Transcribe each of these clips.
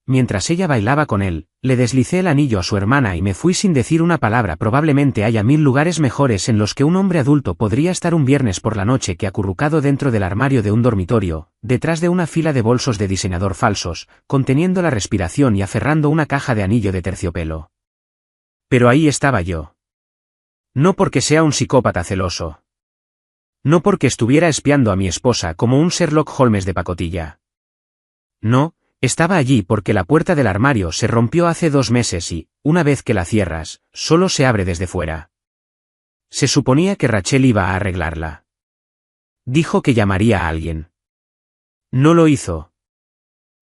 mientras ella bailaba con él, le deslicé el anillo a su hermana y me fui sin decir una palabra. Probablemente haya 1000 lugares mejores en los que un hombre adulto podría estar un viernes por la noche que acurrucado dentro del armario de un dormitorio, detrás de una fila de bolsos de diseñador falsos, conteniendo la respiración y aferrando una caja de anillo de terciopelo. Pero ahí estaba yo. No porque sea un psicópata celoso. No porque estuviera espiando a mi esposa como un Sherlock Holmes de pacotilla. No, estaba allí porque la puerta del armario se rompió hace 2 meses y, una vez que la cierras, solo se abre desde fuera. Se suponía que Rachel iba a arreglarla. Dijo que llamaría a alguien. No lo hizo.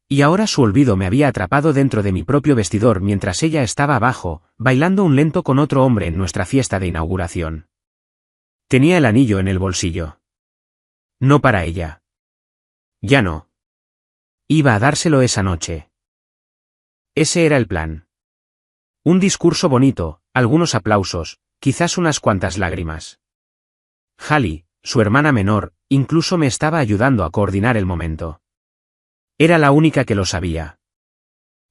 Y ahora su olvido me había atrapado dentro de mi propio vestidor mientras ella estaba abajo, bailando un lento con otro hombre en nuestra fiesta de inauguración. Tenía el anillo en el bolsillo. No para ella. Ya no. Iba a dárselo esa noche. Ese era el plan. Un discurso bonito, algunos aplausos, quizás unas cuantas lágrimas. Hallie, su hermana menor, incluso me estaba ayudando a coordinar el momento. Era la única que lo sabía.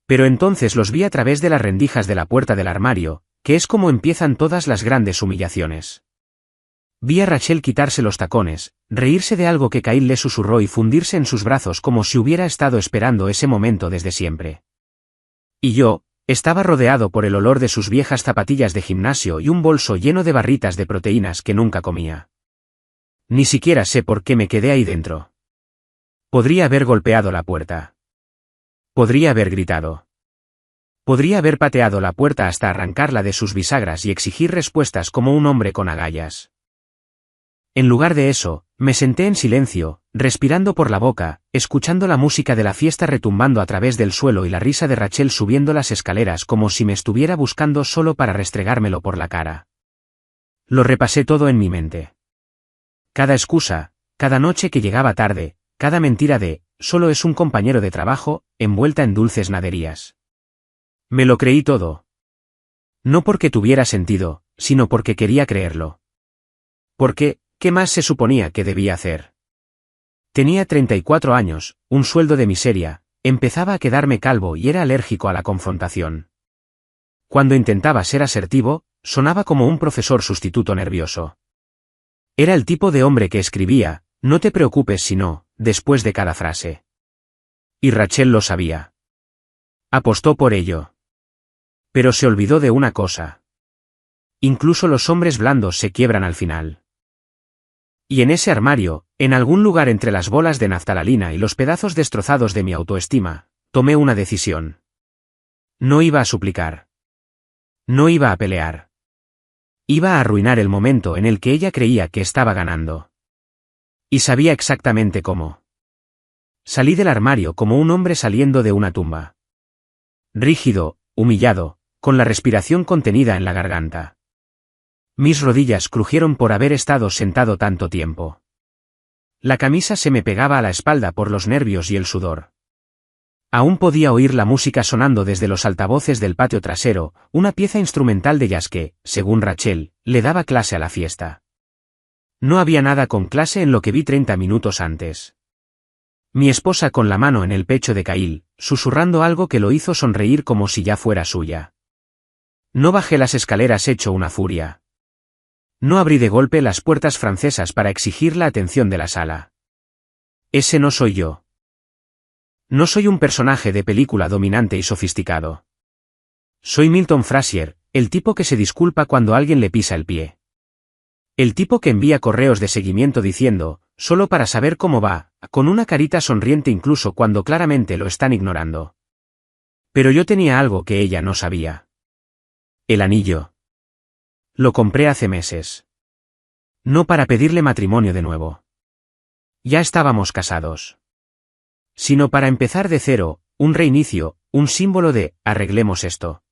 Pero entonces los vi a través de las rendijas de la puerta del armario, que es como empiezan todas las grandes humillaciones. Vi a Rachel quitarse los tacones, reírse de algo que Kyle le susurró y fundirse en sus brazos como si hubiera estado esperando ese momento desde siempre. Y yo, estaba rodeado por el olor de sus viejas zapatillas de gimnasio y un bolso lleno de barritas de proteínas que nunca comía. Ni siquiera sé por qué me quedé ahí dentro. Podría haber golpeado la puerta. Podría haber gritado. Podría haber pateado la puerta hasta arrancarla de sus bisagras y exigir respuestas como un hombre con agallas. En lugar de eso, me senté en silencio, respirando por la boca, escuchando la música de la fiesta retumbando a través del suelo y la risa de Rachel subiendo las escaleras como si me estuviera buscando solo para restregármelo por la cara. Lo repasé todo en mi mente. Cada excusa, cada noche que llegaba tarde, cada mentira de, solo es un compañero de trabajo, envuelta en dulces naderías. Me lo creí todo. No porque tuviera sentido, sino porque quería creerlo. Porque, ¿qué más se suponía que debía hacer? Tenía 34 años, un sueldo de miseria, empezaba a quedarme calvo y era alérgico a la confrontación. Cuando intentaba ser asertivo, sonaba como un profesor sustituto nervioso. Era el tipo de hombre que escribía, no te preocupes si no, después de cada frase. Y Rachel lo sabía. Apostó por ello. Pero se olvidó de una cosa. Incluso los hombres blandos se quiebran al final. Y en ese armario, en algún lugar entre las bolas de naftalina y los pedazos destrozados de mi autoestima, tomé una decisión. No iba a suplicar. No iba a pelear. Iba a arruinar el momento en el que ella creía que estaba ganando. Y sabía exactamente cómo. Salí del armario como un hombre saliendo de una tumba. Rígido, humillado, con la respiración contenida en la garganta. Mis rodillas crujieron por haber estado sentado tanto tiempo. La camisa se me pegaba a la espalda por los nervios y el sudor. Aún podía oír la música sonando desde los altavoces del patio trasero, una pieza instrumental de jazz que, según Rachel, le daba clase a la fiesta. No había nada con clase en lo que vi 30 minutos antes. Mi esposa con la mano en el pecho de Kyle, susurrando algo que lo hizo sonreír como si ya fuera suya. No bajé las escaleras hecho una furia. No abrí de golpe las puertas francesas para exigir la atención de la sala. Ese no soy yo. No soy un personaje de película dominante y sofisticado. Soy Milton Frasier, el tipo que se disculpa cuando alguien le pisa el pie. El tipo que envía correos de seguimiento diciendo, solo para saber cómo va, con una carita sonriente incluso cuando claramente lo están ignorando. Pero yo tenía algo que ella no sabía. El anillo. Lo compré hace meses. No para pedirle matrimonio de nuevo. Ya estábamos casados. Sino para empezar de cero, un reinicio, un símbolo de, arreglemos esto.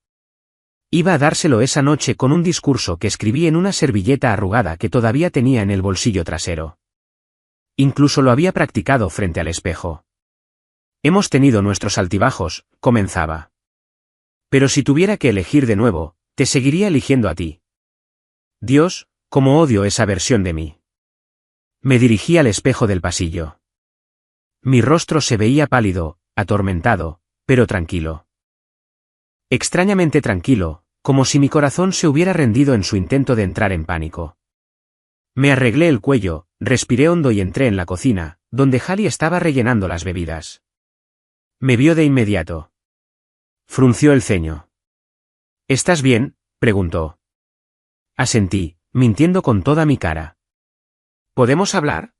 Iba a dárselo esa noche con un discurso que escribí en una servilleta arrugada que todavía tenía en el bolsillo trasero. Incluso lo había practicado frente al espejo. Hemos tenido nuestros altibajos, comenzaba. Pero si tuviera que elegir de nuevo, te seguiría eligiendo a ti. Dios, cómo odio esa versión de mí. Me dirigí al espejo del pasillo. Mi rostro se veía pálido, atormentado, pero tranquilo. Extrañamente tranquilo, como si mi corazón se hubiera rendido en su intento de entrar en pánico. Me arreglé el cuello, respiré hondo y entré en la cocina, donde Hallie estaba rellenando las bebidas. Me vio de inmediato. Frunció el ceño. ¿Estás bien?, preguntó. Asentí, mintiendo con toda mi cara. ¿Podemos hablar?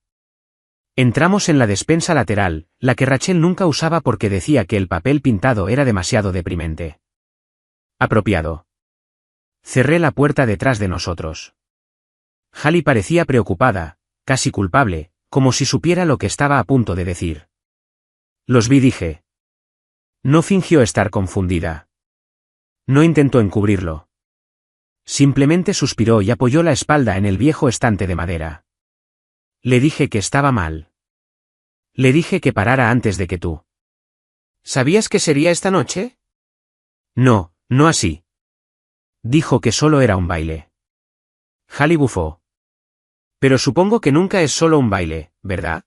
Entramos en la despensa lateral, la que Rachel nunca usaba porque decía que el papel pintado era demasiado deprimente. Apropiado. Cerré la puerta detrás de nosotros. Hallie parecía preocupada, casi culpable, como si supiera lo que estaba a punto de decir. Los vi, dije. No fingió estar confundida. No intentó encubrirlo. Simplemente suspiró y apoyó la espalda en el viejo estante de madera. Le dije que estaba mal. Le dije que parara antes de que tú. ¿Sabías que sería esta noche? No, no así. Dijo que solo era un baile. Hallie bufó. Pero supongo que nunca es solo un baile, ¿verdad?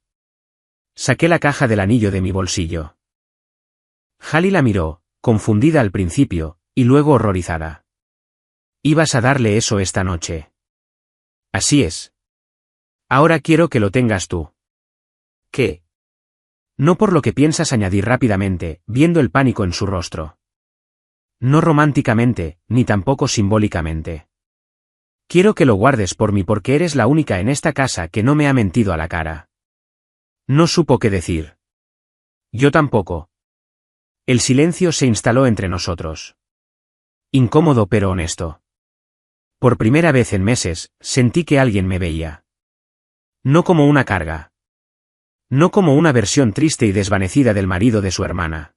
Saqué la caja del anillo de mi bolsillo. Hallie la miró, confundida al principio, y luego horrorizada. Ibas a darle eso esta noche. Así es. Ahora quiero que lo tengas tú. ¿Qué? No por lo que piensas, añadí rápidamente, viendo el pánico en su rostro. No románticamente, ni tampoco simbólicamente. Quiero que lo guardes por mí porque eres la única en esta casa que no me ha mentido a la cara. No supo qué decir. Yo tampoco. El silencio se instaló entre nosotros. Incómodo pero honesto. Por primera vez en meses, sentí que alguien me veía. No como una carga. No como una versión triste y desvanecida del marido de su hermana.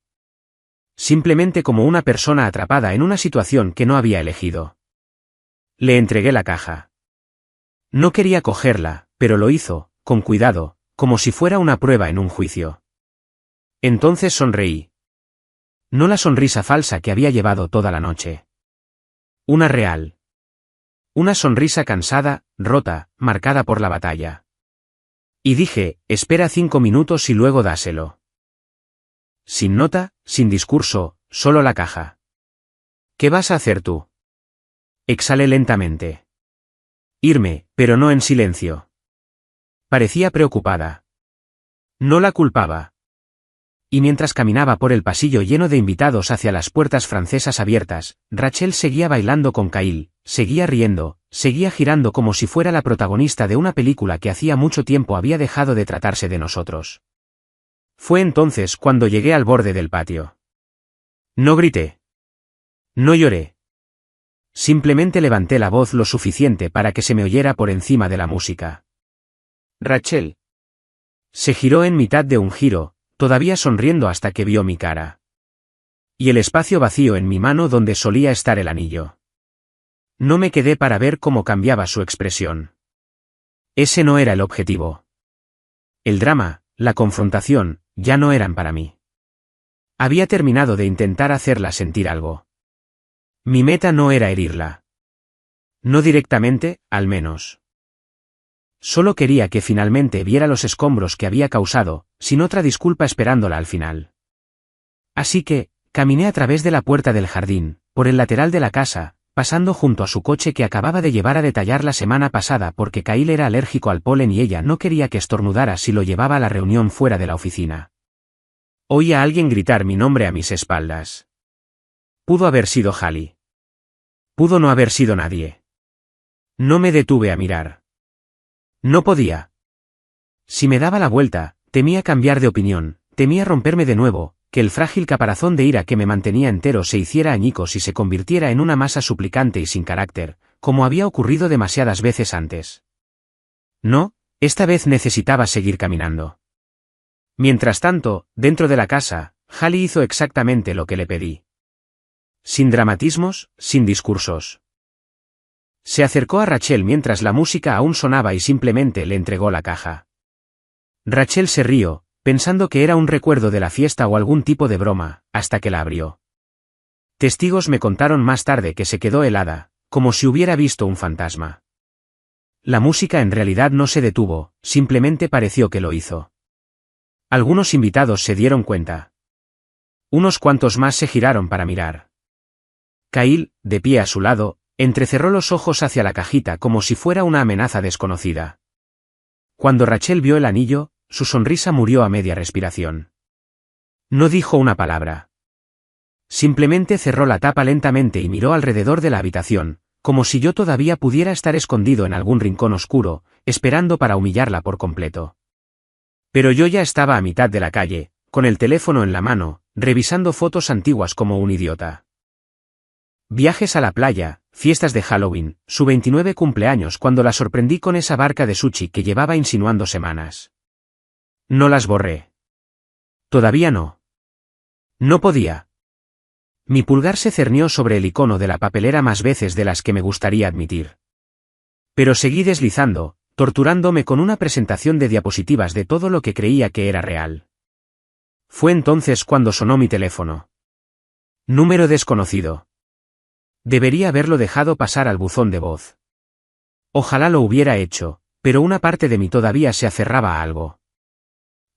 Simplemente como una persona atrapada en una situación que no había elegido. Le entregué la caja. No quería cogerla, pero lo hizo, con cuidado, como si fuera una prueba en un juicio. Entonces sonreí. No la sonrisa falsa que había llevado toda la noche. Una real. Una sonrisa cansada, rota, marcada por la batalla. Y dije, espera 5 minutos y luego dáselo. Sin nota, sin discurso, solo la caja. ¿Qué vas a hacer tú? Exhalé lentamente. Irme, pero no en silencio. Parecía preocupada. No la culpaba. Y mientras caminaba por el pasillo lleno de invitados hacia las puertas francesas abiertas, Rachel seguía bailando con Kyle, seguía riendo, seguía girando como si fuera la protagonista de una película que hacía mucho tiempo había dejado de tratarse de nosotros. Fue entonces cuando llegué al borde del patio. No grité. No lloré. Simplemente levanté la voz lo suficiente para que se me oyera por encima de la música. Rachel. Se giró en mitad de un giro, todavía sonriendo hasta que vio mi cara. Y el espacio vacío en mi mano donde solía estar el anillo. No me quedé para ver cómo cambiaba su expresión. Ese no era el objetivo. El drama, la confrontación, ya no eran para mí. Había terminado de intentar hacerla sentir algo. Mi meta no era herirla. No directamente, al menos. Solo quería que finalmente viera los escombros que había causado, sin otra disculpa esperándola al final. Así que, caminé a través de la puerta del jardín, por el lateral de la casa, pasando junto a su coche que acababa de llevar a detallar la semana pasada porque Kyle era alérgico al polen y ella no quería que estornudara si lo llevaba a la reunión fuera de la oficina. Oí a alguien gritar mi nombre a mis espaldas. Pudo haber sido Hallie. Pudo no haber sido nadie. No me detuve a mirar. No podía. Si me daba la vuelta, temía cambiar de opinión, temía romperme de nuevo, que el frágil caparazón de ira que me mantenía entero se hiciera añicos y se convirtiera en una masa suplicante y sin carácter, como había ocurrido demasiadas veces antes. No, esta vez necesitaba seguir caminando. Mientras tanto, dentro de la casa, Hallie hizo exactamente lo que le pedí. Sin dramatismos, sin discursos. Se acercó a Rachel mientras la música aún sonaba y simplemente le entregó la caja. Rachel se rió, pensando que era un recuerdo de la fiesta o algún tipo de broma, hasta que la abrió. Testigos me contaron más tarde que se quedó helada, como si hubiera visto un fantasma. La música en realidad no se detuvo, simplemente pareció que lo hizo. Algunos invitados se dieron cuenta. Unos cuantos más se giraron para mirar. Kyle, de pie a su lado, entrecerró los ojos hacia la cajita como si fuera una amenaza desconocida. Cuando Rachel vio el anillo, su sonrisa murió a media respiración. No dijo una palabra. Simplemente cerró la tapa lentamente y miró alrededor de la habitación, como si yo todavía pudiera estar escondido en algún rincón oscuro, esperando para humillarla por completo. Pero yo ya estaba a mitad de la calle, con el teléfono en la mano, revisando fotos antiguas como un idiota. Viajes a la playa, fiestas de Halloween, su 29 cumpleaños cuando la sorprendí con esa barca de sushi que llevaba insinuando semanas. No las borré. Todavía no. No podía. Mi pulgar se cernió sobre el icono de la papelera más veces de las que me gustaría admitir. Pero seguí deslizando, torturándome con una presentación de diapositivas de todo lo que creía que era real. Fue entonces cuando sonó mi teléfono. Número desconocido. Debería haberlo dejado pasar al buzón de voz. Ojalá lo hubiera hecho, pero una parte de mí todavía se aferraba a algo.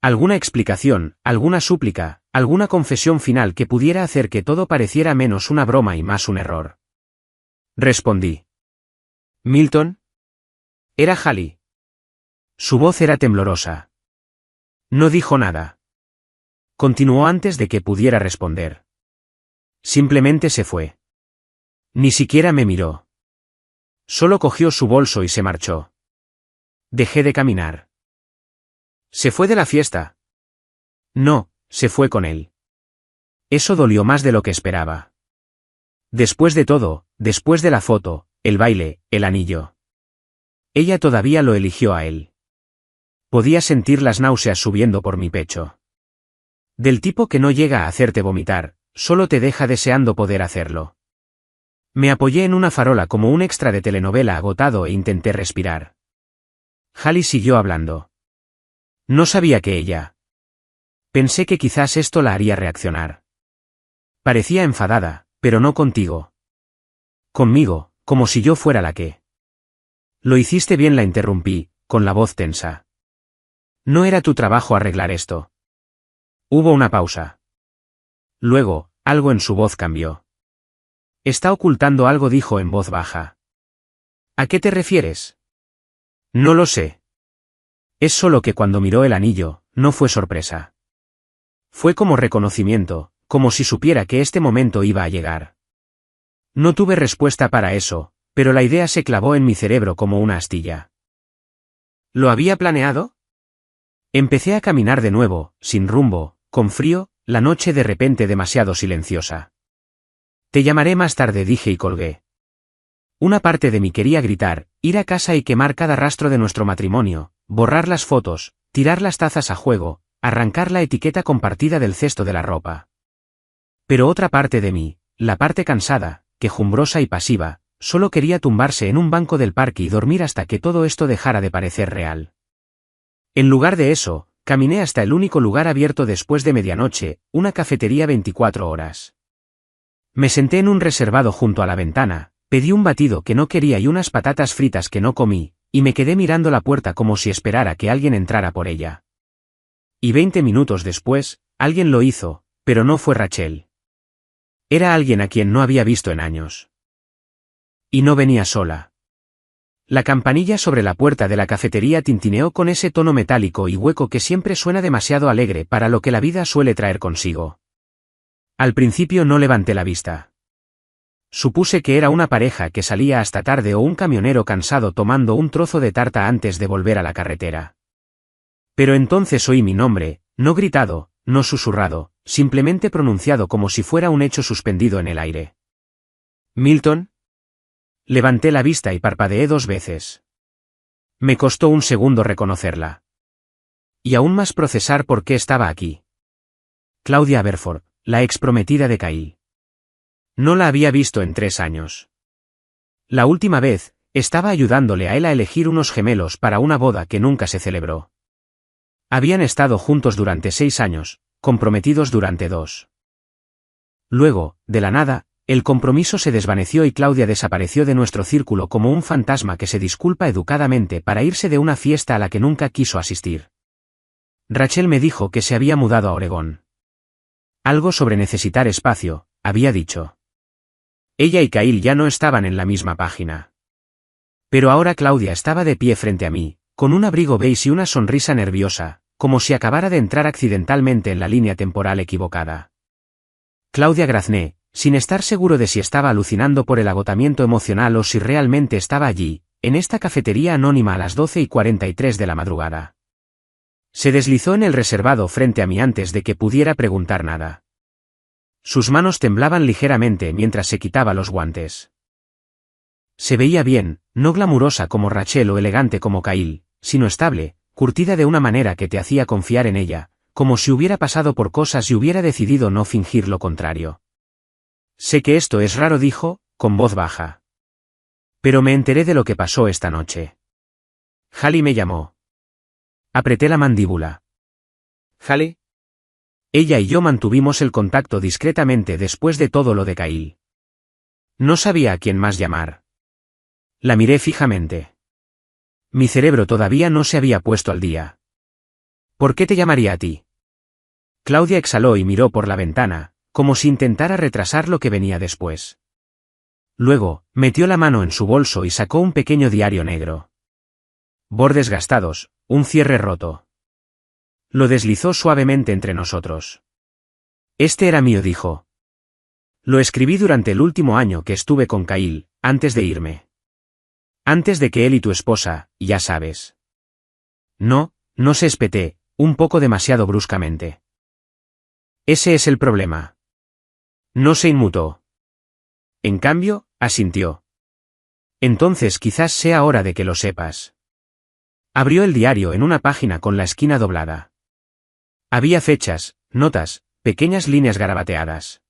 Alguna explicación, alguna súplica, alguna confesión final que pudiera hacer que todo pareciera menos una broma y más un error. Respondí. ¿Milton? Era Hallie. Su voz era temblorosa. No dijo nada. Continuó antes de que pudiera responder. Simplemente se fue. Ni siquiera me miró. Solo cogió su bolso y se marchó. Dejé de caminar. ¿Se fue de la fiesta? No, se fue con él. Eso dolió más de lo que esperaba. Después de todo, después de la foto, el baile, el anillo. Ella todavía lo eligió a él. Podía sentir las náuseas subiendo por mi pecho. Del tipo que no llega a hacerte vomitar, solo te deja deseando poder hacerlo. Me apoyé en una farola como un extra de telenovela agotado e intenté respirar. Hallie siguió hablando. No sabía que ella. Pensé que quizás esto la haría reaccionar. Parecía enfadada, pero no contigo. Conmigo, como si yo fuera la que. Lo hiciste bien, la interrumpí, con la voz tensa. No era tu trabajo arreglar esto. Hubo una pausa. Luego, algo en su voz cambió. Está ocultando algo, dijo en voz baja. ¿A qué te refieres? No lo sé. Es solo que cuando miró el anillo, no fue sorpresa. Fue como reconocimiento, como si supiera que este momento iba a llegar. No tuve respuesta para eso, pero la idea se clavó en mi cerebro como una astilla. ¿Lo había planeado? Empecé a caminar de nuevo, sin rumbo, con frío, la noche de repente demasiado silenciosa. Te llamaré más tarde, dije y colgué. Una parte de mí quería gritar, ir a casa y quemar cada rastro de nuestro matrimonio, borrar las fotos, tirar las tazas a juego, arrancar la etiqueta compartida del cesto de la ropa. Pero otra parte de mí, la parte cansada, quejumbrosa y pasiva, solo quería tumbarse en un banco del parque y dormir hasta que todo esto dejara de parecer real. En lugar de eso, caminé hasta el único lugar abierto después de medianoche, una cafetería 24 horas. Me senté en un reservado junto a la ventana, pedí un batido que no quería y unas patatas fritas que no comí, y me quedé mirando la puerta como si esperara que alguien entrara por ella. Y 20 minutos después, alguien lo hizo, pero no fue Rachel. Era alguien a quien no había visto en años. Y no venía sola. La campanilla sobre la puerta de la cafetería tintineó con ese tono metálico y hueco que siempre suena demasiado alegre para lo que la vida suele traer consigo. Al principio no levanté la vista. Supuse que era una pareja que salía hasta tarde o un camionero cansado tomando un trozo de tarta antes de volver a la carretera. Pero entonces oí mi nombre, no gritado, no susurrado, simplemente pronunciado como si fuera un hecho suspendido en el aire. ¿Milton? Levanté la vista y parpadeé 2 veces. Me costó un segundo reconocerla. Y aún más procesar por qué estaba aquí. Claudia Aberford, la exprometida de Kyle. No la había visto en 3 años. La última vez, estaba ayudándole a él a elegir unos gemelos para una boda que nunca se celebró. Habían estado juntos durante 6 años, comprometidos durante 2. Luego, de la nada, el compromiso se desvaneció y Claudia desapareció de nuestro círculo como un fantasma que se disculpa educadamente para irse de una fiesta a la que nunca quiso asistir. Rachel me dijo que se había mudado a Oregón. Algo sobre necesitar espacio, había dicho. Ella y Kyle ya no estaban en la misma página. Pero ahora Claudia estaba de pie frente a mí, con un abrigo beige y una sonrisa nerviosa, como si acabara de entrar accidentalmente en la línea temporal equivocada. Claudia grazné, sin estar seguro de si estaba alucinando por el agotamiento emocional o si realmente estaba allí, en esta cafetería anónima a las 12:43 de la madrugada. Se deslizó en el reservado frente a mí antes de que pudiera preguntar nada. Sus manos temblaban ligeramente mientras se quitaba los guantes. Se veía bien, no glamurosa como Rachel o elegante como Kyle, sino estable, curtida de una manera que te hacía confiar en ella, como si hubiera pasado por cosas y hubiera decidido no fingir lo contrario. Sé que esto es raro, dijo, con voz baja. Pero me enteré de lo que pasó esta noche. Hallie me llamó. Apreté la mandíbula. ¿Hallie? Ella y yo mantuvimos el contacto discretamente después de todo lo de Kyle. No sabía a quién más llamar. La miré fijamente. Mi cerebro todavía no se había puesto al día. ¿Por qué te llamaría a ti? Claudia exhaló y miró por la ventana, como si intentara retrasar lo que venía después. Luego, metió la mano en su bolso y sacó un pequeño diario negro. Bordes gastados, un cierre roto. Lo deslizó suavemente entre nosotros. Este era mío, dijo. Lo escribí durante el último año que estuve con Kyle, antes de irme. Antes de que él y tu esposa, ya sabes. No se espeté, un poco demasiado bruscamente. Ese es el problema. No se inmutó. En cambio, asintió. Entonces quizás sea hora de que lo sepas. Abrió el diario en una página con la esquina doblada. Había fechas, notas, pequeñas líneas garabateadas.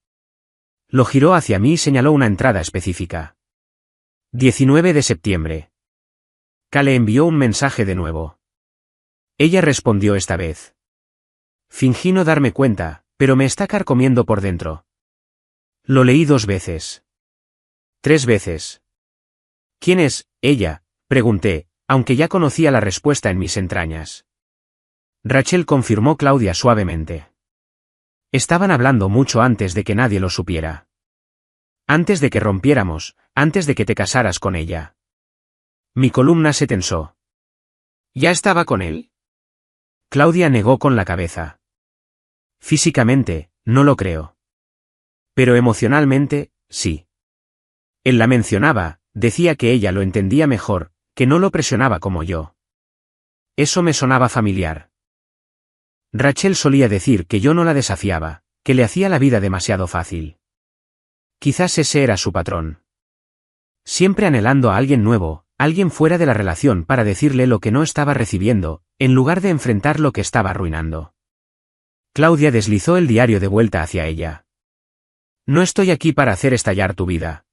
Lo giró hacia mí y señaló una entrada específica. 19 de septiembre. Kale envió un mensaje de nuevo. Ella respondió esta vez. Fingí no darme cuenta, pero me está carcomiendo por dentro. Lo leí 2 veces. 3 veces. ¿Quién es ella?, pregunté, aunque ya conocía la respuesta en mis entrañas. Rachel, confirmó Claudia suavemente. Estaban hablando mucho antes de que nadie lo supiera. Antes de que rompiéramos, antes de que te casaras con ella. Mi columna se tensó. ¿Ya estaba con él? Claudia negó con la cabeza. Físicamente, no lo creo. Pero emocionalmente, sí. Él la mencionaba, decía que ella lo entendía mejor, que no lo presionaba como yo. Eso me sonaba familiar. Rachel solía decir que yo no la desafiaba, que le hacía la vida demasiado fácil. Quizás ese era su patrón. Siempre anhelando a alguien nuevo, alguien fuera de la relación para decirle lo que no estaba recibiendo, en lugar de enfrentar lo que estaba arruinando. Claudia deslizó el diario de vuelta hacia ella. No estoy aquí para hacer estallar tu vida.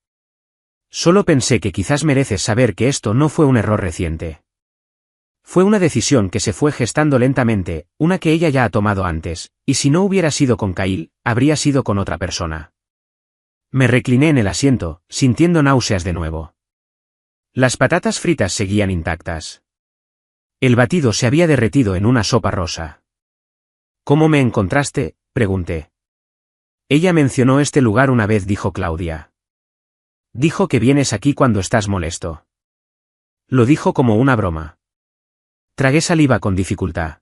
Solo pensé que quizás mereces saber que esto no fue un error reciente. Fue una decisión que se fue gestando lentamente, una que ella ya ha tomado antes, y si no hubiera sido con Kyle, habría sido con otra persona. Me recliné en el asiento, sintiendo náuseas de nuevo. Las patatas fritas seguían intactas. El batido se había derretido en una sopa rosa. ¿Cómo me encontraste?, pregunté. Ella mencionó este lugar una vez, dijo Claudia. Dijo que vienes aquí cuando estás molesto. Lo dijo como una broma. Tragué saliva con dificultad.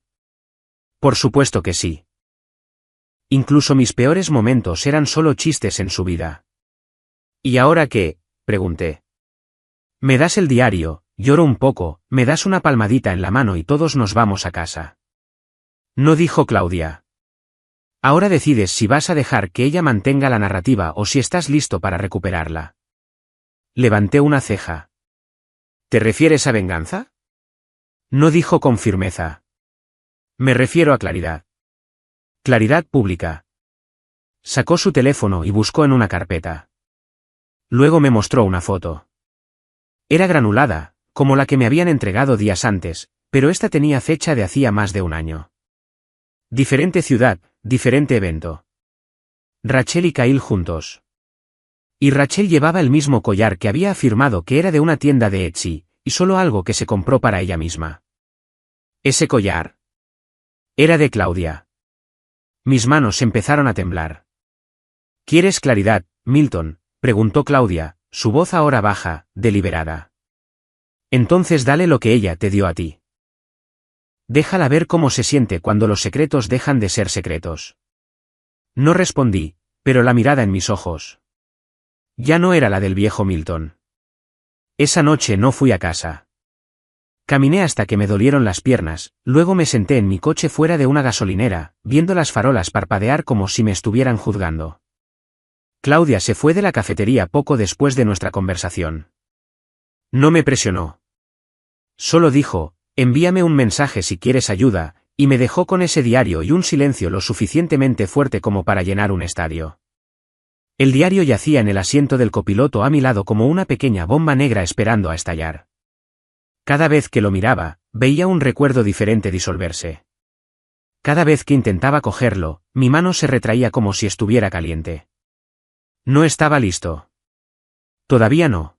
Por supuesto que sí. Incluso mis peores momentos eran solo chistes en su vida. ¿Y ahora qué?, pregunté. Me das el diario, lloro un poco, me das una palmadita en la mano y todos nos vamos a casa. No, dijo Claudia. Ahora decides si vas a dejar que ella mantenga la narrativa o si estás listo para recuperarla. Levanté una ceja. ¿Te refieres a venganza? No, dijo con firmeza. Me refiero a claridad. Claridad pública. Sacó su teléfono y buscó en una carpeta. Luego me mostró una foto. Era granulada, como la que me habían entregado días antes, pero esta tenía fecha de hacía más de un año. Diferente ciudad, diferente evento. Rachel y Kyle juntos. Y Rachel llevaba el mismo collar que había afirmado que era de una tienda de Etsy, y solo algo que se compró para ella misma. Ese collar era de Claudia. Mis manos empezaron a temblar. ¿Quieres claridad, Milton?, preguntó Claudia, su voz ahora baja, deliberada. Entonces dale lo que ella te dio a ti. Déjala ver cómo se siente cuando los secretos dejan de ser secretos. No respondí, pero la mirada en mis ojos ya no era la del viejo Milton. Esa noche no fui a casa. Caminé hasta que me dolieron las piernas, luego me senté en mi coche fuera de una gasolinera, viendo las farolas parpadear como si me estuvieran juzgando. Claudia se fue de la cafetería poco después de nuestra conversación. No me presionó. Solo dijo, envíame un mensaje si quieres ayuda, y me dejó con ese diario y un silencio lo suficientemente fuerte como para llenar un estadio. El diario yacía en el asiento del copiloto a mi lado como una pequeña bomba negra esperando a estallar. Cada vez que lo miraba, veía un recuerdo diferente disolverse. Cada vez que intentaba cogerlo, mi mano se retraía como si estuviera caliente. No estaba listo. Todavía no.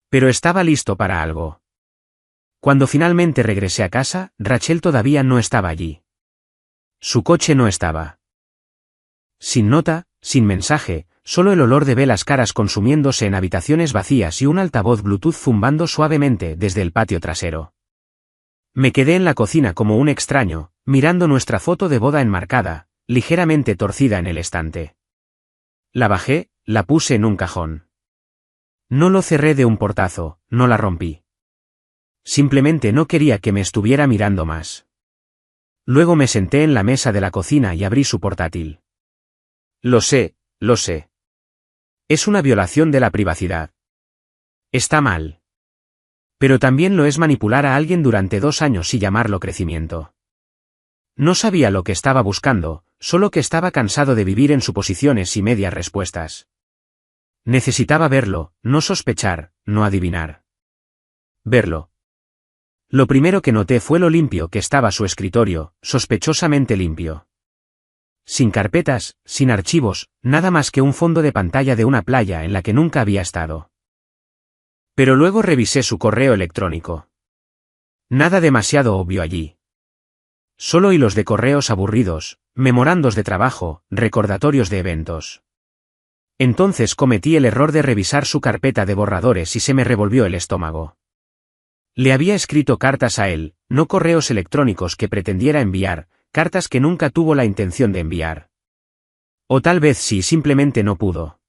Pero estaba listo para algo. Cuando finalmente regresé a casa, Rachel todavía no estaba allí. Su coche no estaba. Sin nota, sin mensaje, solo el olor de velas caras consumiéndose en habitaciones vacías y un altavoz Bluetooth zumbando suavemente desde el patio trasero. Me quedé en la cocina como un extraño, mirando nuestra foto de boda enmarcada, ligeramente torcida en el estante. La bajé, la puse en un cajón. No lo cerré de un portazo, no la rompí. Simplemente no quería que me estuviera mirando más. Luego me senté en la mesa de la cocina y abrí su portátil. Lo sé, lo sé. Es una violación de la privacidad. Está mal. Pero también lo es manipular a alguien durante 2 años y llamarlo crecimiento. No sabía lo que estaba buscando, solo que estaba cansado de vivir en suposiciones y medias respuestas. Necesitaba verlo, no sospechar, no adivinar. Verlo. Lo primero que noté fue lo limpio que estaba su escritorio, sospechosamente limpio. Sin carpetas, sin archivos, nada más que un fondo de pantalla de una playa en la que nunca había estado. Pero luego revisé su correo electrónico. Nada demasiado obvio allí. Solo hilos de correos aburridos, memorandos de trabajo, recordatorios de eventos. Entonces cometí el error de revisar su carpeta de borradores y se me revolvió el estómago. Le había escrito cartas a él, no correos electrónicos que pretendiera enviar, cartas que nunca tuvo la intención de enviar. O tal vez sí, simplemente no pudo.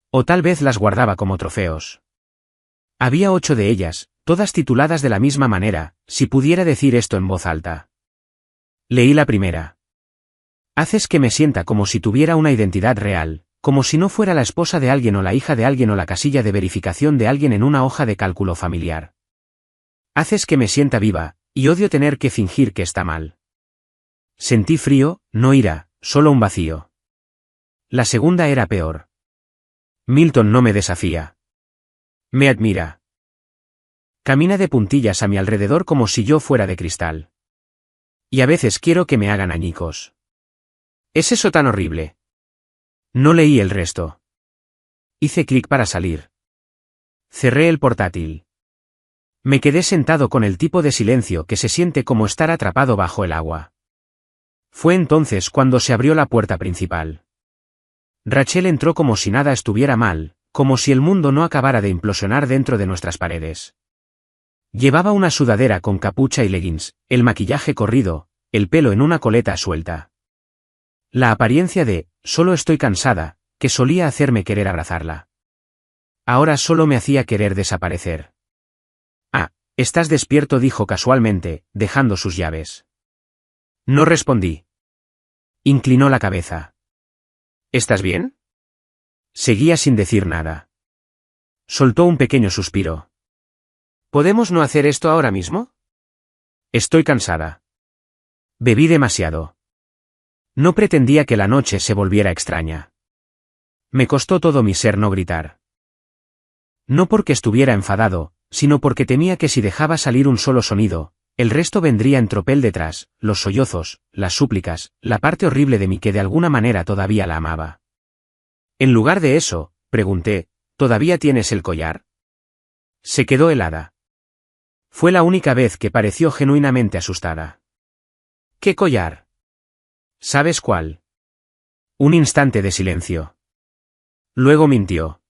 O tal vez las guardaba como trofeos. Había 8 de ellas, todas tituladas de la misma manera, si pudiera decir esto en voz alta. Leí la primera. Haces que me sienta como si tuviera una identidad real, como si no fuera la esposa de alguien o la hija de alguien o la casilla de verificación de alguien en una hoja de cálculo familiar. Haces que me sienta viva, y odio tener que fingir que está mal. Sentí frío, no ira, solo un vacío. La segunda era peor. Milton no me desafía. Me admira. Camina de puntillas a mi alrededor como si yo fuera de cristal. Y a veces quiero que me hagan añicos. ¿Es eso tan horrible? No leí el resto. Hice clic para salir. Cerré el portátil. Me quedé sentado con el tipo de silencio que se siente como estar atrapado bajo el agua. Fue entonces cuando se abrió la puerta principal. Rachel entró como si nada estuviera mal, como si el mundo no acabara de implosionar dentro de nuestras paredes. Llevaba una sudadera con capucha y leggings, el maquillaje corrido, el pelo en una coleta suelta. La apariencia de, solo estoy cansada, que solía hacerme querer abrazarla. Ahora solo me hacía querer desaparecer. Ah, estás despierto, dijo casualmente, dejando sus llaves. No respondí. Inclinó la cabeza. ¿Estás bien? Seguía sin decir nada. Soltó un pequeño suspiro. ¿Podemos no hacer esto ahora mismo? Estoy cansada. Bebí demasiado. No pretendía que la noche se volviera extraña. Me costó todo mi ser no gritar. No porque estuviera enfadado, sino porque temía que si dejaba salir un solo sonido, el resto vendría en tropel detrás, los sollozos, las súplicas, la parte horrible de mí que de alguna manera todavía la amaba. En lugar de eso, pregunté, ¿todavía tienes el collar? Se quedó helada. Fue la única vez que pareció genuinamente asustada. ¿Qué collar? ¿Sabes cuál? Un instante de silencio. Luego mintió.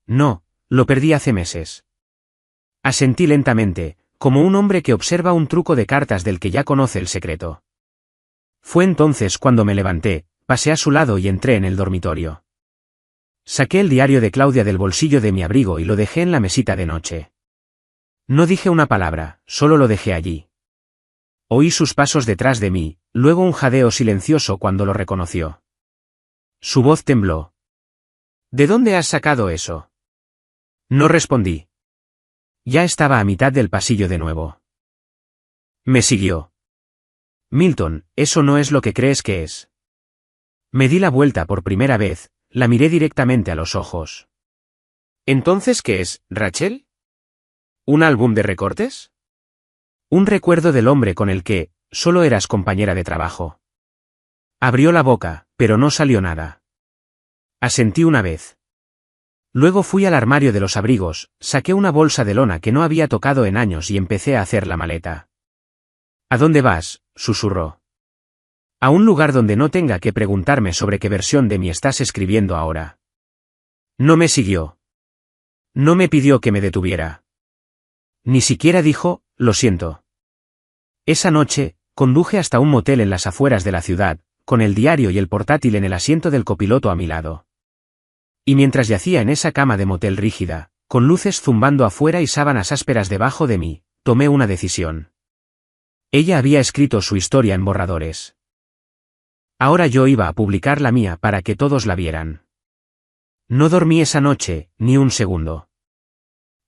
No, lo perdí hace meses. Asentí lentamente, como un hombre que observa un truco de cartas del que ya conoce el secreto. Fue entonces cuando me levanté, pasé a su lado y entré en el dormitorio. Saqué el diario de Claudia del bolsillo de mi abrigo y lo dejé en la mesita de noche. No dije una palabra, solo lo dejé allí. Oí sus pasos detrás de mí, luego un jadeo silencioso cuando lo reconoció. Su voz tembló. ¿De dónde has sacado eso? No respondí. Ya estaba a mitad del pasillo de nuevo. Me siguió. Milton, eso no es lo que crees que es. Me di la vuelta por primera vez, la miré directamente a los ojos. ¿Entonces qué es, Rachel? ¿Un álbum de recortes? Un recuerdo del hombre con el que, solo eras compañera de trabajo. Abrió la boca, pero no salió nada. Asentí una vez. Luego fui al armario de los abrigos, saqué una bolsa de lona que no había tocado en años y empecé a hacer la maleta. ¿A dónde vas?, susurró. A un lugar donde no tenga que preguntarme sobre qué versión de mí estás escribiendo ahora. No me siguió. No me pidió que me detuviera. Ni siquiera dijo, lo siento. Esa noche, conduje hasta un motel en las afueras de la ciudad, con el diario y el portátil en el asiento del copiloto a mi lado. Y mientras yacía en esa cama de motel rígida, con luces zumbando afuera y sábanas ásperas debajo de mí, tomé una decisión. Ella había escrito su historia en borradores. Ahora yo iba a publicar la mía para que todos la vieran. No dormí esa noche, ni un segundo.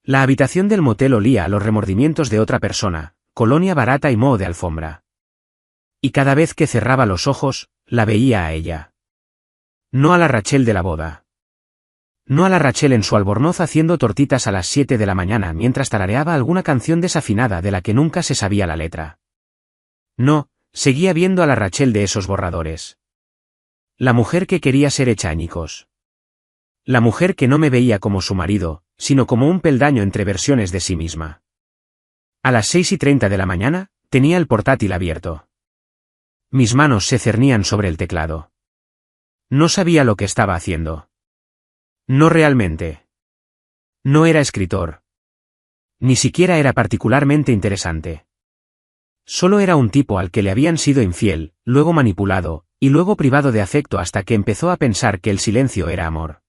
La habitación del motel olía a los remordimientos de otra persona, colonia barata y moho de alfombra. Y cada vez que cerraba los ojos, la veía a ella. No a la Rachel de la boda. No a la Rachel en su albornoz haciendo tortitas a las 7 de la mañana mientras tarareaba alguna canción desafinada de la que nunca se sabía la letra. No, seguía viendo a la Rachel de esos borradores. La mujer que quería ser hecha añicos. La mujer que no me veía como su marido, sino como un peldaño entre versiones de sí misma. A las 6:30 de la mañana, tenía el portátil abierto. Mis manos se cernían sobre el teclado. No sabía lo que estaba haciendo. No realmente. No era escritor. Ni siquiera era particularmente interesante. Solo era un tipo al que le habían sido infiel, luego manipulado, y luego privado de afecto hasta que empezó a pensar que el silencio era amor.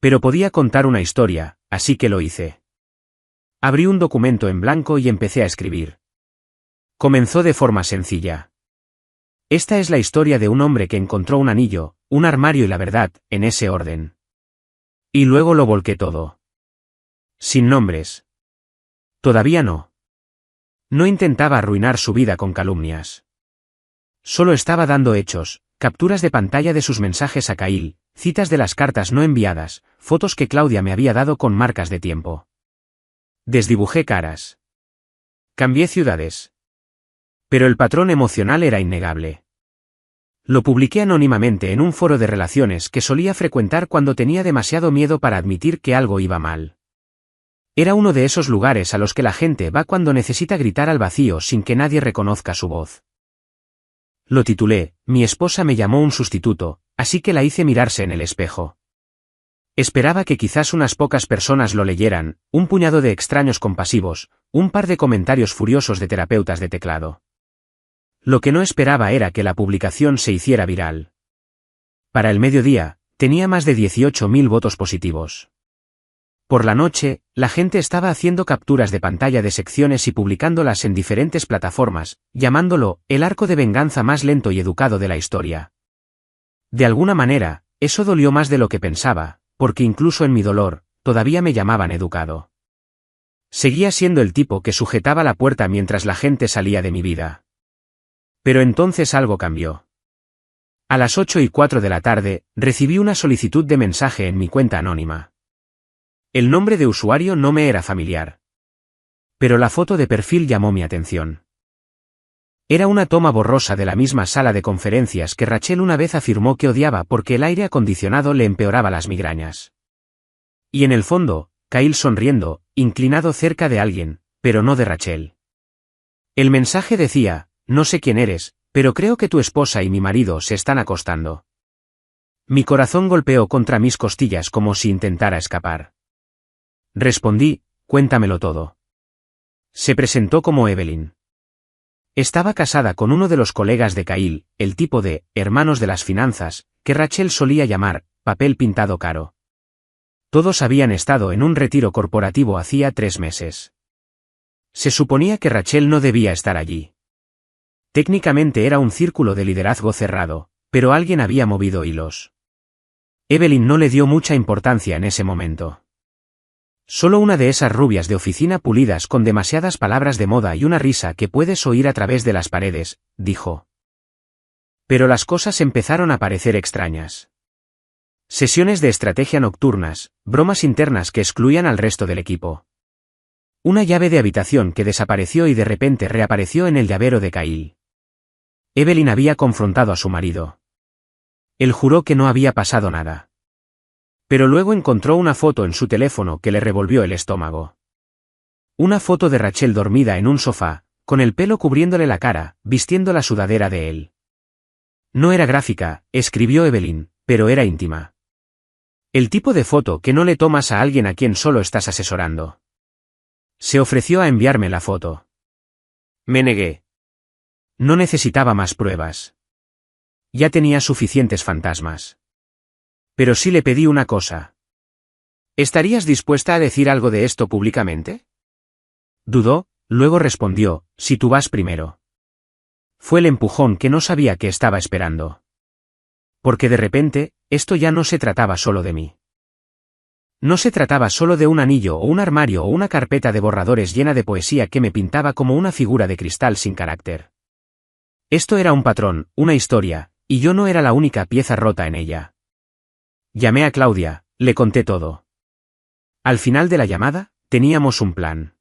Pero podía contar una historia, así que lo hice. Abrí un documento en blanco y empecé a escribir. Comenzó de forma sencilla. Esta es la historia de un hombre que encontró un anillo, un armario y la verdad, en ese orden. Y luego lo volqué todo. Sin nombres. Todavía no. No intentaba arruinar su vida con calumnias. Solo estaba dando hechos, capturas de pantalla de sus mensajes a Kyle, citas de las cartas no enviadas, fotos que Claudia me había dado con marcas de tiempo. Desdibujé caras. Cambié ciudades. Pero el patrón emocional era innegable. Lo publiqué anónimamente en un foro de relaciones que solía frecuentar cuando tenía demasiado miedo para admitir que algo iba mal. Era uno de esos lugares a los que la gente va cuando necesita gritar al vacío sin que nadie reconozca su voz. Lo titulé, Mi esposa me llamó un sustituto, así que la hice mirarse en el espejo. Esperaba que quizás unas pocas personas lo leyeran, un puñado de extraños compasivos, un par de comentarios furiosos de terapeutas de teclado. Lo que no esperaba era que la publicación se hiciera viral. Para el mediodía, tenía más de 18.000 votos positivos. Por la noche, la gente estaba haciendo capturas de pantalla de secciones y publicándolas en diferentes plataformas, llamándolo, el arco de venganza más lento y educado de la historia. De alguna manera, eso dolió más de lo que pensaba, porque incluso en mi dolor, todavía me llamaban educado. Seguía siendo el tipo que sujetaba la puerta mientras la gente salía de mi vida. Pero entonces algo cambió. A las 8:04 de la tarde, recibí una solicitud de mensaje en mi cuenta anónima. El nombre de usuario no me era familiar. Pero la foto de perfil llamó mi atención. Era una toma borrosa de la misma sala de conferencias que Rachel una vez afirmó que odiaba porque el aire acondicionado le empeoraba las migrañas. Y en el fondo, Kyle sonriendo, inclinado cerca de alguien, pero no de Rachel. El mensaje decía, no sé quién eres, Pero creo que tu esposa y mi marido se están acostando. Mi corazón golpeó contra mis costillas como si intentara escapar. Respondí, cuéntamelo todo. Se presentó como Evelyn. Estaba casada con uno de los colegas de Kyle, el tipo de hermanos de las finanzas, que Rachel solía llamar papel pintado caro. Todos habían estado en un retiro corporativo hacía 3 meses. Se suponía que Rachel no debía estar allí. Técnicamente era un círculo de liderazgo cerrado, pero alguien había movido hilos. Evelyn no le dio mucha importancia en ese momento. Solo una de esas rubias de oficina pulidas con demasiadas palabras de moda y una risa que puedes oír a través de las paredes, dijo. Pero las cosas empezaron a parecer extrañas. Sesiones de estrategia nocturnas, bromas internas que excluían al resto del equipo. Una llave de habitación que desapareció y de repente reapareció en el llavero de Kyle. Evelyn había confrontado a su marido. Él juró que no había pasado nada. Pero luego encontró una foto en su teléfono que le revolvió el estómago. Una foto de Rachel dormida en un sofá, con el pelo cubriéndole la cara, vistiendo la sudadera de él. No era gráfica, escribió Evelyn, pero era íntima. El tipo de foto que no le tomas a alguien a quien solo estás asesorando. Se ofreció a enviarme la foto. Me negué. No necesitaba más pruebas. Ya tenía suficientes fantasmas. Pero sí le pedí una cosa. ¿Estarías dispuesta a decir algo de esto públicamente? Dudó, luego respondió, si tú vas primero. Fue el empujón que no sabía que estaba esperando. Porque de repente, esto ya no se trataba solo de mí. No se trataba solo de un anillo o un armario o una carpeta de borradores llena de poesía que me pintaba como una figura de cristal sin carácter. Esto era un patrón, una historia, y yo no era la única pieza rota en ella. Llamé a Claudia, le conté todo. Al final de la llamada, teníamos un plan.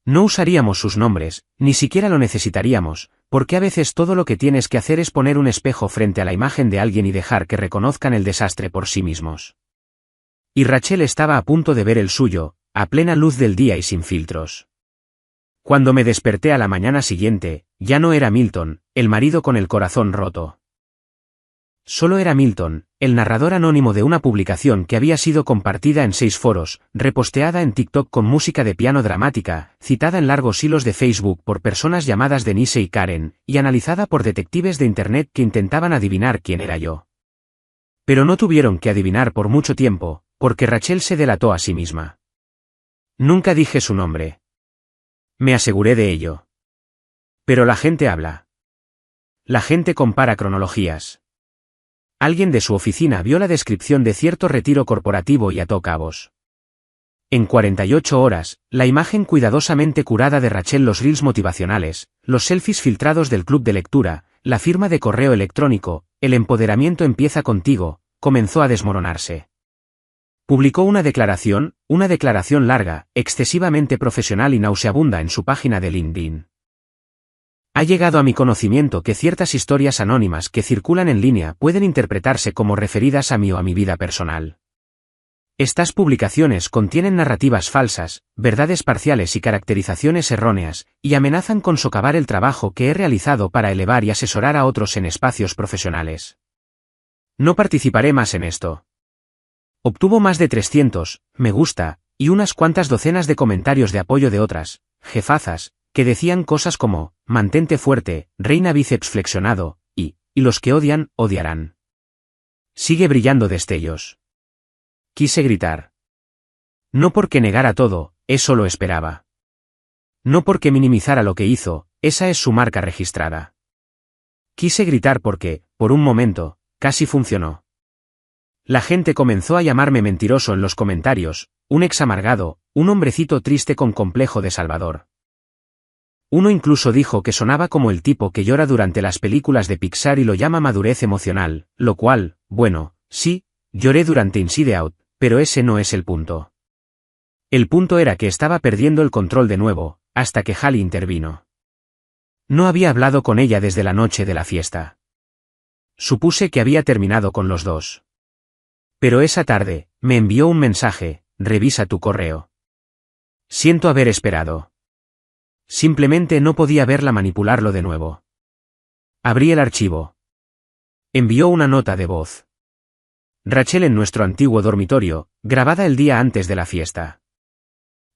No usaríamos sus nombres, ni siquiera lo necesitaríamos, porque a veces todo lo que tienes que hacer es poner un espejo frente a la imagen de alguien y dejar que reconozcan el desastre por sí mismos. Y Rachel estaba a punto de ver el suyo, a plena luz del día y sin filtros. Cuando me desperté a la mañana siguiente, ya no era Milton, el marido con el corazón roto. Solo era Milton, el narrador anónimo de una publicación que había sido compartida en 6 foros, reposteada en TikTok con música de piano dramática, citada en largos hilos de Facebook por personas llamadas Denise y Karen, y analizada por detectives de Internet que intentaban adivinar quién era yo. Pero no tuvieron que adivinar por mucho tiempo, porque Rachel se delató a sí misma. Nunca dije su nombre. Me aseguré de ello. Pero la gente habla. La gente compara cronologías. Alguien de su oficina vio la descripción de cierto retiro corporativo y ató cabos. En 48 horas, la imagen cuidadosamente curada de Rachel, los reels motivacionales, los selfies filtrados del club de lectura, la firma de correo electrónico, el empoderamiento empieza contigo, comenzó a desmoronarse. Publicó una declaración larga, excesivamente profesional y nauseabunda en su página de LinkedIn. Ha llegado a mi conocimiento que ciertas historias anónimas que circulan en línea pueden interpretarse como referidas a mí o a mi vida personal. Estas publicaciones contienen narrativas falsas, verdades parciales y caracterizaciones erróneas, y amenazan con socavar el trabajo que he realizado para elevar y asesorar a otros en espacios profesionales. No participaré más en esto. Obtuvo más de 300 me gusta, y unas cuantas docenas de comentarios de apoyo de otras jefazas, que decían cosas como, mantente fuerte, reina bíceps flexionado, y los que odian, odiarán. Sigue brillando destellos. Quise gritar. No porque negara todo, eso lo esperaba. No porque minimizara lo que hizo, esa es su marca registrada. Quise gritar porque, por un momento, casi funcionó. La gente comenzó a llamarme mentiroso en los comentarios, un ex amargado, un hombrecito triste con complejo de Salvador. Uno incluso dijo que sonaba como el tipo que llora durante las películas de Pixar y lo llama madurez emocional, lo cual, bueno, sí, lloré durante Inside Out, pero ese no es el punto. El punto era que estaba perdiendo el control de nuevo, hasta que Hallie intervino. No había hablado con ella desde la noche de la fiesta. Supuse que había terminado con los dos. Pero esa tarde, me envió un mensaje, revisa tu correo. Siento haber esperado. Simplemente no podía verla manipularlo de nuevo. Abrí el archivo. Envió una nota de voz. Rachel en nuestro antiguo dormitorio, grabada el día antes de la fiesta.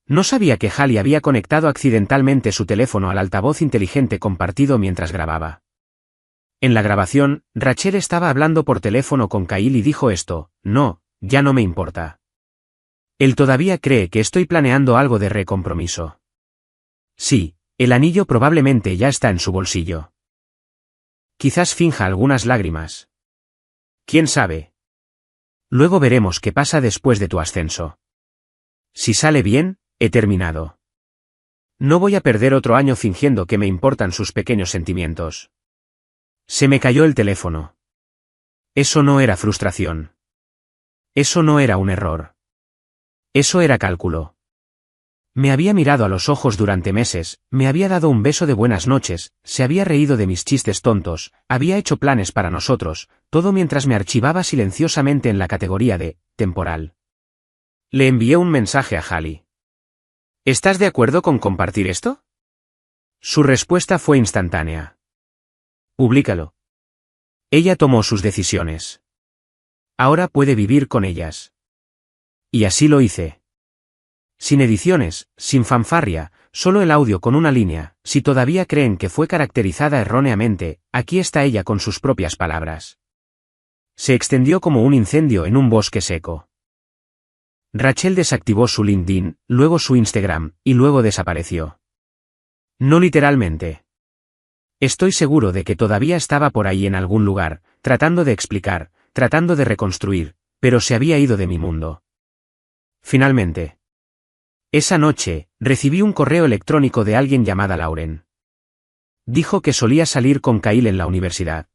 No sabía que Hallie había conectado accidentalmente su teléfono al altavoz inteligente compartido mientras grababa. En la grabación, Rachel estaba hablando por teléfono con Kyle y dijo esto: no, ya no me importa. Él todavía cree que estoy planeando algo de recompromiso. Sí, el anillo probablemente ya está en su bolsillo. Quizás finja algunas lágrimas. ¿Quién sabe? Luego veremos qué pasa después de tu ascenso. Si sale bien, he terminado. No voy a perder otro año fingiendo que me importan sus pequeños sentimientos. Se me cayó el teléfono. Eso no era frustración. Eso no era un error. Eso era cálculo. Me había mirado a los ojos durante meses, me había dado un beso de buenas noches, se había reído de mis chistes tontos, había hecho planes para nosotros, todo mientras me archivaba silenciosamente en la categoría de temporal. Le envié un mensaje a Hallie. ¿Estás de acuerdo con compartir esto? Su respuesta fue instantánea. Publícalo. Ella tomó sus decisiones. Ahora puede vivir con ellas. Y así lo hice. Sin ediciones, sin fanfarria, solo el audio con una línea. Si todavía creen que fue caracterizada erróneamente, aquí está ella con sus propias palabras. Se extendió como un incendio en un bosque seco. Rachel desactivó su LinkedIn, luego su Instagram, y luego desapareció. No literalmente. Estoy seguro de que todavía estaba por ahí en algún lugar, tratando de explicar, tratando de reconstruir, pero se había ido de mi mundo. Finalmente. Esa noche, recibí un correo electrónico de alguien llamada Lauren. Dijo que solía salir con Kyle en la universidad.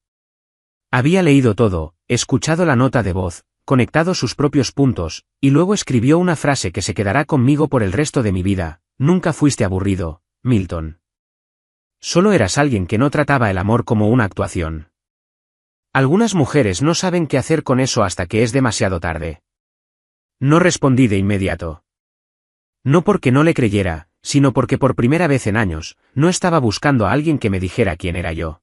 Había leído todo, escuchado la nota de voz, conectado sus propios puntos, y luego escribió una frase que se quedará conmigo por el resto de mi vida: nunca fuiste aburrido, Milton. Solo eras alguien que no trataba el amor como una actuación. Algunas mujeres no saben qué hacer con eso hasta que es demasiado tarde. No respondí de inmediato. No porque no le creyera, sino porque por primera vez en años, no estaba buscando a alguien que me dijera quién era yo.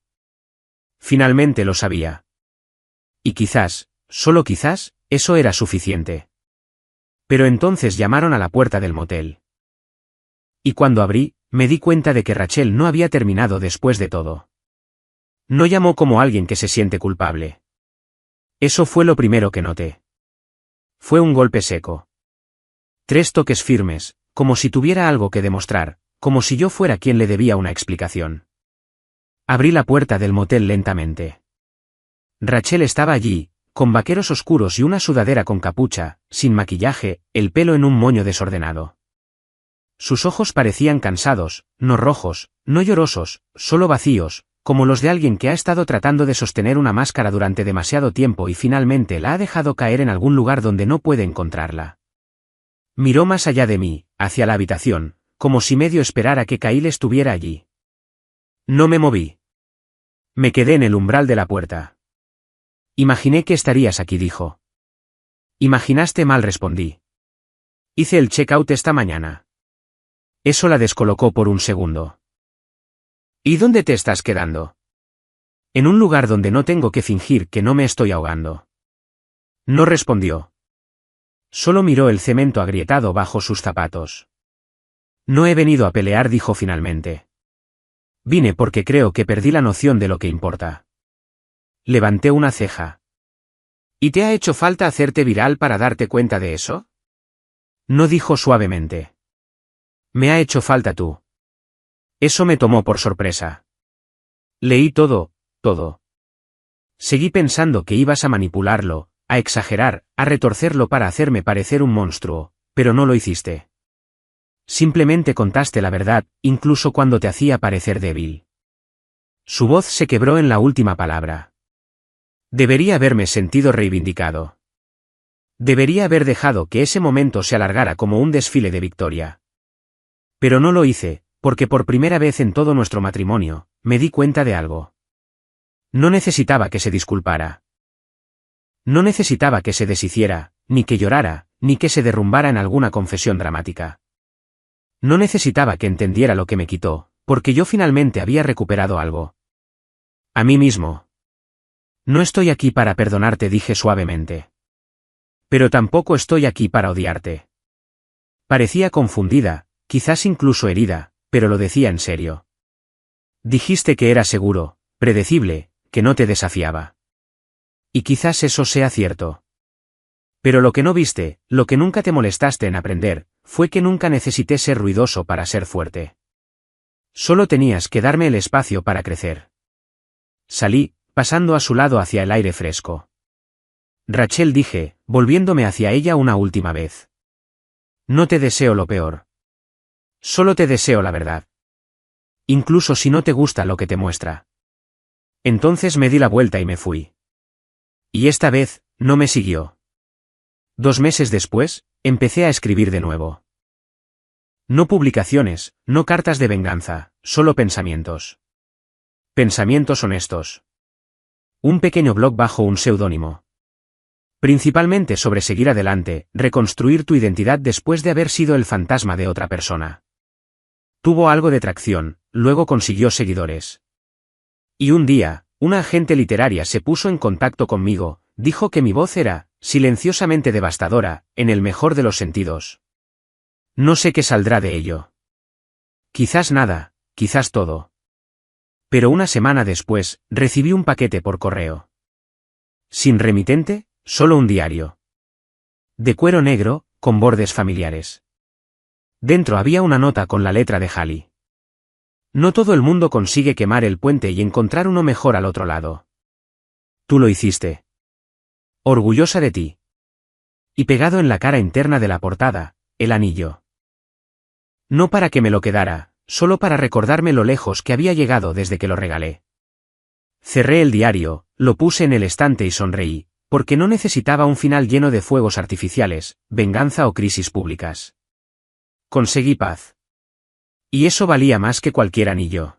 Finalmente lo sabía. Y quizás, solo quizás, eso era suficiente. Pero entonces llamaron a la puerta del motel. Y cuando abrí, me di cuenta de que Rachel no había terminado después de todo. No llamó como alguien que se siente culpable. Eso fue lo primero que noté. Fue un golpe seco. 3 toques firmes, como si tuviera algo que demostrar, como si yo fuera quien le debía una explicación. Abrí la puerta del motel lentamente. Rachel estaba allí, con vaqueros oscuros y una sudadera con capucha, sin maquillaje, el pelo en un moño desordenado. Sus ojos parecían cansados, no rojos, no llorosos, solo vacíos, como los de alguien que ha estado tratando de sostener una máscara durante demasiado tiempo y finalmente la ha dejado caer en algún lugar donde no puede encontrarla. Miró más allá de mí, hacia la habitación, como si medio esperara que Kyle estuviera allí. No me moví. Me quedé en el umbral de la puerta. Imaginé que estarías aquí, dijo. Imaginaste mal, respondí. Hice el check-out esta mañana. Eso la descolocó por un segundo. ¿Y dónde te estás quedando? En un lugar donde no tengo que fingir que no me estoy ahogando. No respondió. Solo miró el cemento agrietado bajo sus zapatos. No he venido a pelear, dijo finalmente. Vine porque creo que perdí la noción de lo que importa. Levanté una ceja. ¿Y te ha hecho falta hacerte viral para darte cuenta de eso? No, dijo suavemente. Me ha hecho falta tú. Eso me tomó por sorpresa. Leí todo, todo. Seguí pensando que ibas a manipularlo, a exagerar, a retorcerlo para hacerme parecer un monstruo, pero no lo hiciste. Simplemente contaste la verdad, incluso cuando te hacía parecer débil. Su voz se quebró en la última palabra. Debería haberme sentido reivindicado. Debería haber dejado que ese momento se alargara como un desfile de victoria. Pero no lo hice, porque por primera vez en todo nuestro matrimonio, me di cuenta de algo. No necesitaba que se disculpara. No necesitaba que se deshiciera, ni que llorara, ni que se derrumbara en alguna confesión dramática. No necesitaba que entendiera lo que me quitó, porque yo finalmente había recuperado algo. A mí mismo. No estoy aquí para perdonarte, dije suavemente. Pero tampoco estoy aquí para odiarte. Parecía confundida, quizás incluso herida, pero lo decía en serio. Dijiste que era seguro, predecible, que no te desafiaba. Y quizás eso sea cierto. Pero lo que no viste, lo que nunca te molestaste en aprender, fue que nunca necesité ser ruidoso para ser fuerte. Solo tenías que darme el espacio para crecer. Salí, pasando a su lado hacia el aire fresco. Rachel, dije, volviéndome hacia ella una última vez. No te deseo lo peor. Solo te deseo la verdad. Incluso si no te gusta lo que te muestra. Entonces me di la vuelta y me fui. Y esta vez, no me siguió. 2 meses después, empecé a escribir de nuevo. No publicaciones, no cartas de venganza, solo pensamientos. Pensamientos honestos. Un pequeño blog bajo un seudónimo. Principalmente sobre seguir adelante, reconstruir tu identidad después de haber sido el fantasma de otra persona. Tuvo algo de tracción, luego consiguió seguidores. Y un día, una agente literaria se puso en contacto conmigo, dijo que mi voz era, silenciosamente devastadora, en el mejor de los sentidos. No sé qué saldrá de ello. Quizás nada, quizás todo. Pero una semana después, recibí un paquete por correo. Sin remitente, solo un diario. De cuero negro, con bordes familiares. Dentro había una nota con la letra de Halley. No todo el mundo consigue quemar el puente y encontrar uno mejor al otro lado. Tú lo hiciste. Orgullosa de ti. Y pegado en la cara interna de la portada, el anillo. No para que me lo quedara, solo para recordarme lo lejos que había llegado desde que lo regalé. Cerré el diario, lo puse en el estante y sonreí, porque no necesitaba un final lleno de fuegos artificiales, venganza o crisis públicas. Conseguí paz. Y eso valía más que cualquier anillo.